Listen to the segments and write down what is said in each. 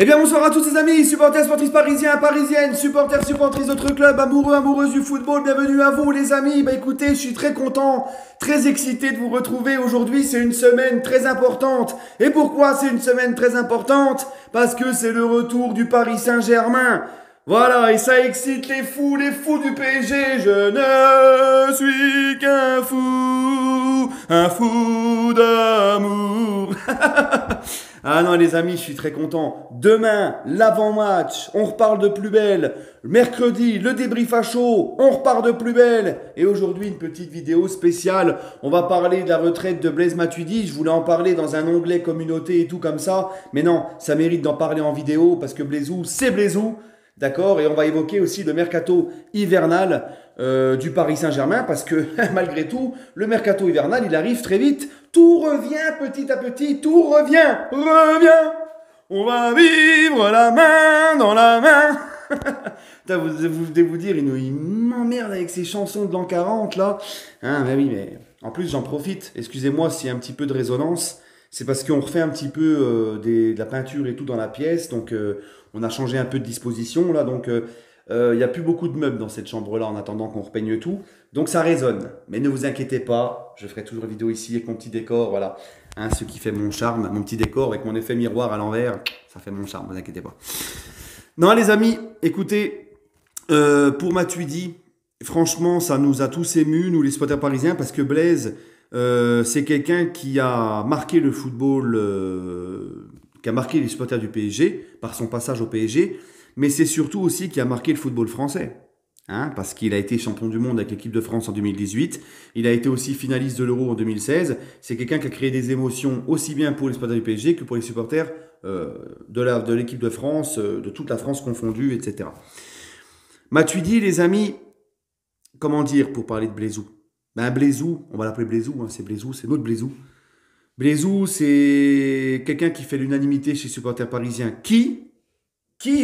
Eh bien bonsoir à tous les amis, supporters, sportifs parisiens, parisiennes, supporters, supportrices d'autres clubs, amoureux, amoureuses du football, bienvenue à vous les amis. Bah écoutez, je suis très content, très excité de vous retrouver aujourd'hui, c'est une semaine très importante. Et pourquoi c'est une semaine très importante? Parce que c'est le retour du Paris Saint-Germain. Voilà, et ça excite les fous du PSG. Je ne suis qu'un fou, un fou d'amour. Ah non les amis, je suis très content. Demain, l'avant-match, on reparle de plus belle. Mercredi, le débrief à chaud, on repart de plus belle. Et aujourd'hui, une petite vidéo spéciale. On va parler de la retraite de Blaise Matuidi. Je voulais en parler dans un onglet communauté et tout comme ça. Mais non, ça mérite d'en parler en vidéo parce que Blaisou, c'est Blaisou. D'accord? Et on va évoquer aussi le mercato hivernal du Paris Saint-Germain parce que malgré tout, le mercato hivernal, il arrive très vite. Tout revient petit à petit, tout revient. On va vivre la main dans la main. Putain, vous devez vous dire, il m'emmerde avec ces chansons de l'an 40 là. Hein, mais oui, mais en plus j'en profite. Excusez-moi s'il y a un petit peu de résonance. C'est parce qu'on refait un petit peu de la peinture et tout dans la pièce. Donc on a changé un peu de disposition là. Donc il n'y a plus beaucoup de meubles dans cette chambre-là en attendant qu'on repeigne tout. Donc ça résonne. Mais ne vous inquiétez pas, je ferai toujours une vidéo ici avec mon petit décor, voilà. Hein, ce qui fait mon charme, mon petit décor avec mon effet miroir à l'envers, ça fait mon charme, ne vous inquiétez pas. Non les amis, écoutez, pour Matuidi, franchement ça nous a tous émus, nous les supporters parisiens, parce que Blaise, c'est quelqu'un qui a marqué le football, qui a marqué les supporters du PSG par son passage au PSG, mais c'est surtout aussi qui a marqué le football français. Hein, parce qu'il a été champion du monde avec l'équipe de France en 2018. Il a été aussi finaliste de l'Euro en 2016. C'est quelqu'un qui a créé des émotions aussi bien pour les supporters du PSG que pour les supporters de l'équipe de France, de toute la France confondue, etc. Matuidi, les amis, comment dire pour parler de Blaisou? Ben Blaisou, on va l'appeler Blaisou, hein, c'est Blaisou, c'est notre Blaisou. Blaisou, c'est quelqu'un qui fait l'unanimité chez les supporters parisiens.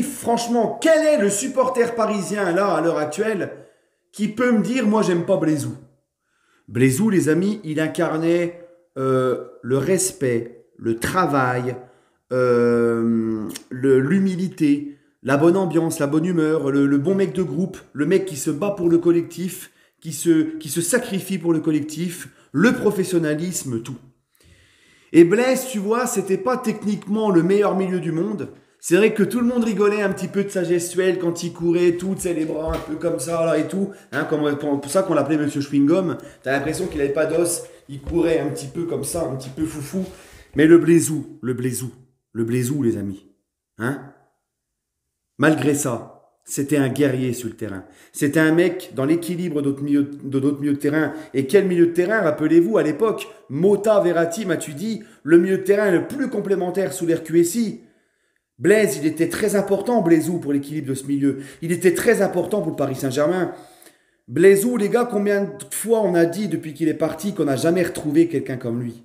Franchement, quel est le supporter parisien, là, à l'heure actuelle, qui peut me dire, moi, j'aime pas Blaisou? Blaisou, les amis, il incarnait le respect, le travail, l'humilité, la bonne ambiance, la bonne humeur, le bon mec de groupe, le mec qui se bat pour le collectif, qui se sacrifie pour le collectif, le professionnalisme, tout. Et Blaise, tu vois, c'était pas techniquement le meilleur milieu du monde. C'est vrai que tout le monde rigolait un petit peu de sa gestuelle quand il courait, tout, tu sais, les bras un peu comme ça, là, et tout. Hein, pour ça qu'on l'appelait Monsieur Chewing-Gum. T'as l'impression qu'il avait pas d'os, il courait un petit peu comme ça, un petit peu foufou. Mais le Blaisou, les amis. Hein? Malgré ça, c'était un guerrier sur le terrain. C'était un mec dans l'équilibre de d'autres milieux de terrain. Et quel milieu de terrain, rappelez-vous, à l'époque, Mota, Verratti, Matuidi, le milieu de terrain le plus complémentaire sous l'RQSI. Blaise, il était très important, Blaisou, pour l'équilibre de ce milieu. Il était très important pour le Paris Saint-Germain. Blaisou, les gars, combien de fois on a dit depuis qu'il est parti qu'on n'a jamais retrouvé quelqu'un comme lui?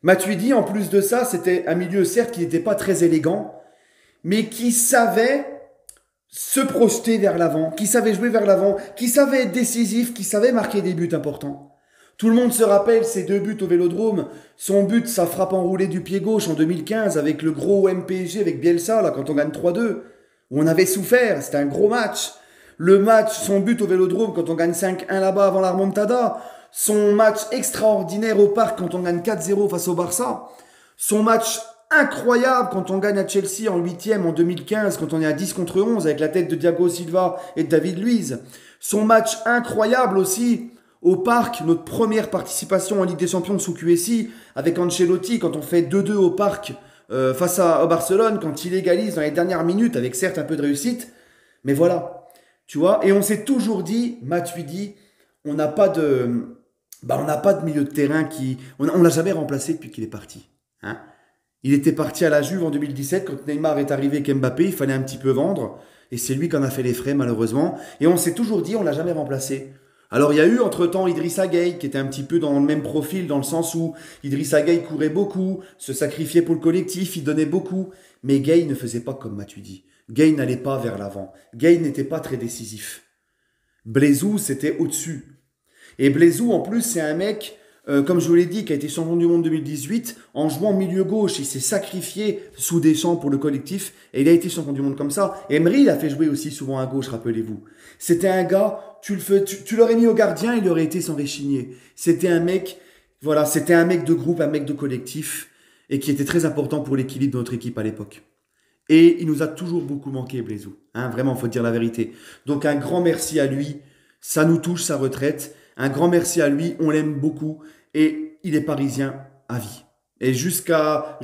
Matuidi, en plus de ça, c'était un milieu, certes, qui n'était pas très élégant, mais qui savait se projeter vers l'avant, qui savait jouer vers l'avant, qui savait être décisif, qui savait marquer des buts importants. Tout le monde se rappelle ses 2 buts au Vélodrome. Son but, sa frappe enroulée du pied gauche en 2015 avec le gros MPG avec Bielsa, là, quand on gagne 3-2. Où on avait souffert, c'était un gros match. Le match, son but au Vélodrome quand on gagne 5-1 là-bas avant la remontada. Son match extraordinaire au Parc quand on gagne 4-0 face au Barça. Son match incroyable quand on gagne à Chelsea en 8e en 2015, quand on est à 10 contre 11 avec la tête de Thiago Silva et de David Luiz. Son match incroyable aussi au Parc, notre première participation en Ligue des Champions sous QSI avec Ancelotti quand on fait 2-2 au Parc face à Barcelone, quand il égalise dans les dernières minutes avec certes un peu de réussite, mais voilà, tu vois. Et on s'est toujours dit, Matuidi, on n'a pas de milieu de terrain qui, on l'a jamais remplacé depuis qu'il est parti. Hein, il était parti à la Juve en 2017 quand Neymar est arrivé avec Mbappé, il fallait un petit peu vendre et c'est lui qui en a fait les frais malheureusement. Et on s'est toujours dit, on l'a jamais remplacé. Alors il y a eu entre-temps Idrissa Gueye qui était un petit peu dans le même profil dans le sens où Idrissa Gueye courait beaucoup, se sacrifiait pour le collectif, il donnait beaucoup, mais Gueye ne faisait pas comme Matuidi. Gueye n'allait pas vers l'avant. Gueye n'était pas très décisif. Blaisou c'était au-dessus. Et Blaisou en plus c'est un mec comme je vous l'ai dit, qui a été champion du monde 2018, en jouant milieu gauche, il s'est sacrifié sous Deschamps pour le collectif, et il a été champion du monde comme ça. Emery, il a fait jouer aussi souvent à gauche, rappelez-vous. C'était un gars, tu l'aurais mis au gardien, il aurait été sans réchigner. C'était un mec, voilà, c'était un mec de groupe, un mec de collectif, et qui était très important pour l'équilibre de notre équipe à l'époque. Et il nous a toujours beaucoup manqué, Blaisou. Hein, vraiment, il faut dire la vérité. Donc un grand merci à lui, ça nous touche, sa retraite. Un grand merci à lui, on l'aime beaucoup. Et il est parisien à vie. Et jusqu'à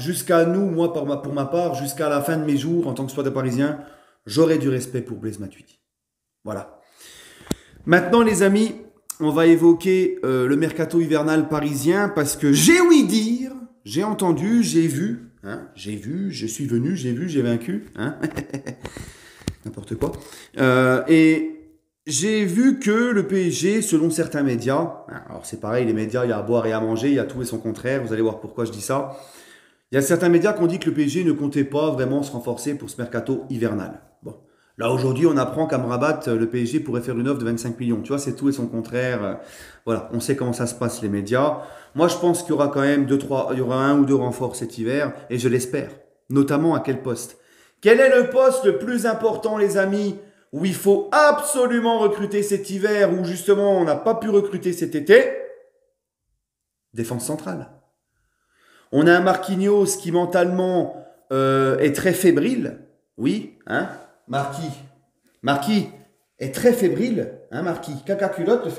nous, moi pour ma part, jusqu'à la fin de mes jours en tant que supporter parisien, j'aurai du respect pour Blaise Matuidi. Voilà. Maintenant les amis, on va évoquer le mercato hivernal parisien parce que j'ai ouï dire, j'ai entendu, j'ai vu, hein, je suis venu, j'ai vu, j'ai vaincu, hein, n'importe quoi. Et j'ai vu que le PSG, selon certains médias, alors c'est pareil, les médias, il y a à boire et à manger, il y a tout et son contraire, vous allez voir pourquoi je dis ça. Il y a certains médias qui ont dit que le PSG ne comptait pas vraiment se renforcer pour ce mercato hivernal. Bon, là aujourd'hui, on apprend qu'Amrabat, le PSG pourrait faire une offre de 25 millions. Tu vois, c'est tout et son contraire. Voilà, on sait comment ça se passe les médias. Moi, je pense qu'il y aura quand même il y aura 1 ou 2 renforts cet hiver, et je l'espère. Notamment à quel poste? Quel est le poste le plus important, les amis, où il faut absolument recruter cet hiver, où justement on n'a pas pu recruter cet été? Défense centrale. On a un Marquinhos qui mentalement est très fébrile. Oui, hein, Marquis est très fébrile, hein, Marquis. Caca culotte,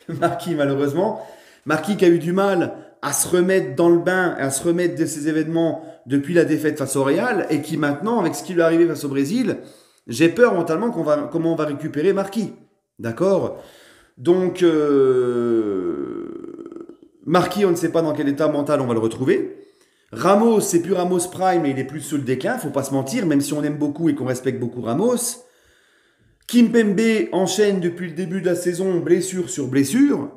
le Marquis malheureusement. Marquis qui a eu du mal à se remettre dans le bain, à se remettre de ces événements depuis la défaite face au Real, et qui maintenant, avec ce qui lui est arrivé face au Brésil, j'ai peur mentalement comment on va récupérer Marquis. D'accord? Donc, Marquis, on ne sait pas dans quel état mental on va le retrouver. Ramos, c'est plus Ramos Prime, mais il est plus sous le déclin, faut pas se mentir, même si on aime beaucoup et qu'on respecte beaucoup Ramos. Kimpembe enchaîne depuis le début de la saison blessure sur blessure.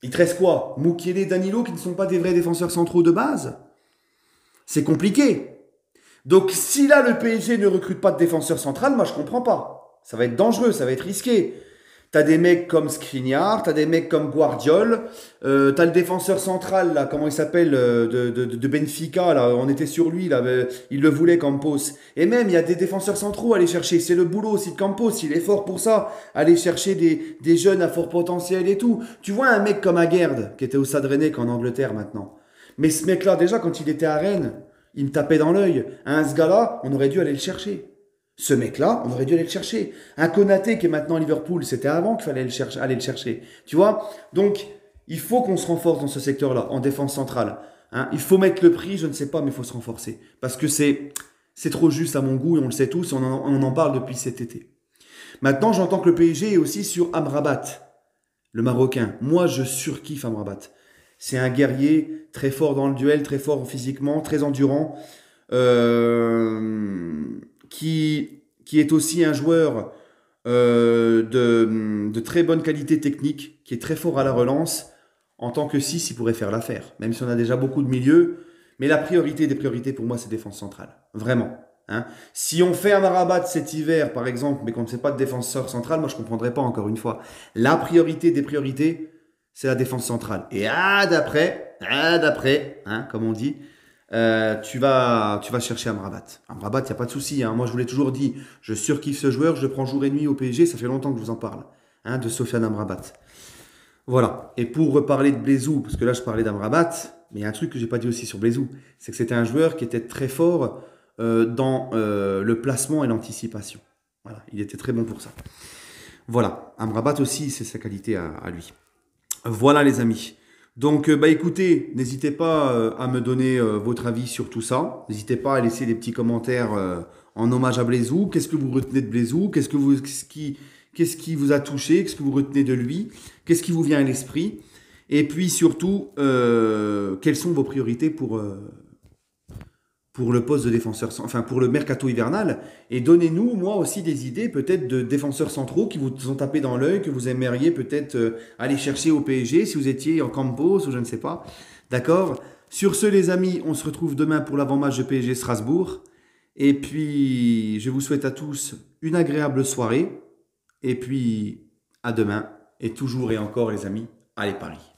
Il te reste quoi? Mukiele et Danilo qui ne sont pas des vrais défenseurs centraux de base. C'est compliqué. Donc si là le PSG ne recrute pas de défenseur central, moi je comprends pas. Ça va être dangereux, ça va être risqué. T'as des mecs comme Skriniar, t'as des mecs comme Guardiol, t'as le défenseur central là, comment il s'appelle, de Benfica là, on était sur lui là, il le voulait Campos. Et même il y a des défenseurs centraux à aller chercher, c'est le boulot aussi de Campos, il est fort pour ça, aller chercher des jeunes à fort potentiel et tout. Tu vois un mec comme Aguerd qui était au Stade Rennais qu'en Angleterre maintenant. Mais ce mec là déjà quand il était à Rennes, il me tapait dans l'œil. Ce gars-là, on aurait dû aller le chercher. Ce mec-là, on aurait dû aller le chercher. Un Konaté qui est maintenant à Liverpool, c'était avant qu'il fallait aller le chercher. Tu vois? Donc, il faut qu'on se renforce dans ce secteur-là, en défense centrale. Hein? Il faut mettre le prix, je ne sais pas, mais il faut se renforcer. Parce que c'est trop juste à mon goût, et on le sait tous, on en parle depuis cet été. Maintenant, j'entends que le PSG est aussi sur Amrabat, le Marocain. Moi, je surkiffe Amrabat. C'est un guerrier très fort dans le duel, très fort physiquement, très endurant, qui est aussi un joueur de très bonne qualité technique, qui est très fort à la relance. En tant que 6, il pourrait faire l'affaire, même si on a déjà beaucoup de milieux. Mais la priorité des priorités pour moi, c'est défense centrale. Vraiment. Hein. Si on fait un Amrabat cet hiver, par exemple, mais qu'on ne fait pas de défenseur central, moi je ne comprendrais pas encore une fois. La priorité des priorités, c'est la défense centrale. Et d'après, hein, comme on dit, tu vas chercher Amrabat. Amrabat, il n'y a pas de souci. Hein. Moi, je vous l'ai toujours dit, je surkiffe ce joueur, je le prends jour et nuit au PSG, ça fait longtemps que je vous en parle, hein, de Sofiane Amrabat. Voilà. Et pour reparler de Blaisou, parce que là, je parlais d'Amrabat, mais il y a un truc que j'ai pas dit aussi sur Blaisou, c'est que c'était un joueur qui était très fort dans le placement et l'anticipation. Voilà, il était très bon pour ça. Voilà, Amrabat aussi, c'est sa qualité à lui. Voilà les amis. Donc écoutez, n'hésitez pas à me donner votre avis sur tout ça. N'hésitez pas à laisser des petits commentaires en hommage à Blaisou. Qu'est-ce que vous retenez de Blaisou? Qu'est-ce qui vous a touché? Qu'est-ce que vous retenez de lui? Qu'est-ce qui vous vient à l'esprit? Et puis surtout, quelles sont vos priorités pour le poste de défenseur, enfin pour le mercato hivernal, et donnez-nous, moi aussi, des idées peut-être de défenseurs centraux qui vous ont tapé dans l'œil, que vous aimeriez peut-être aller chercher au PSG, si vous étiez en Campos ou je ne sais pas. D'accord? Sur ce, les amis, on se retrouve demain pour l'avant-match de PSG Strasbourg. Et puis, je vous souhaite à tous une agréable soirée. Et puis, à demain. Et toujours et encore, les amis, Allez, Paris.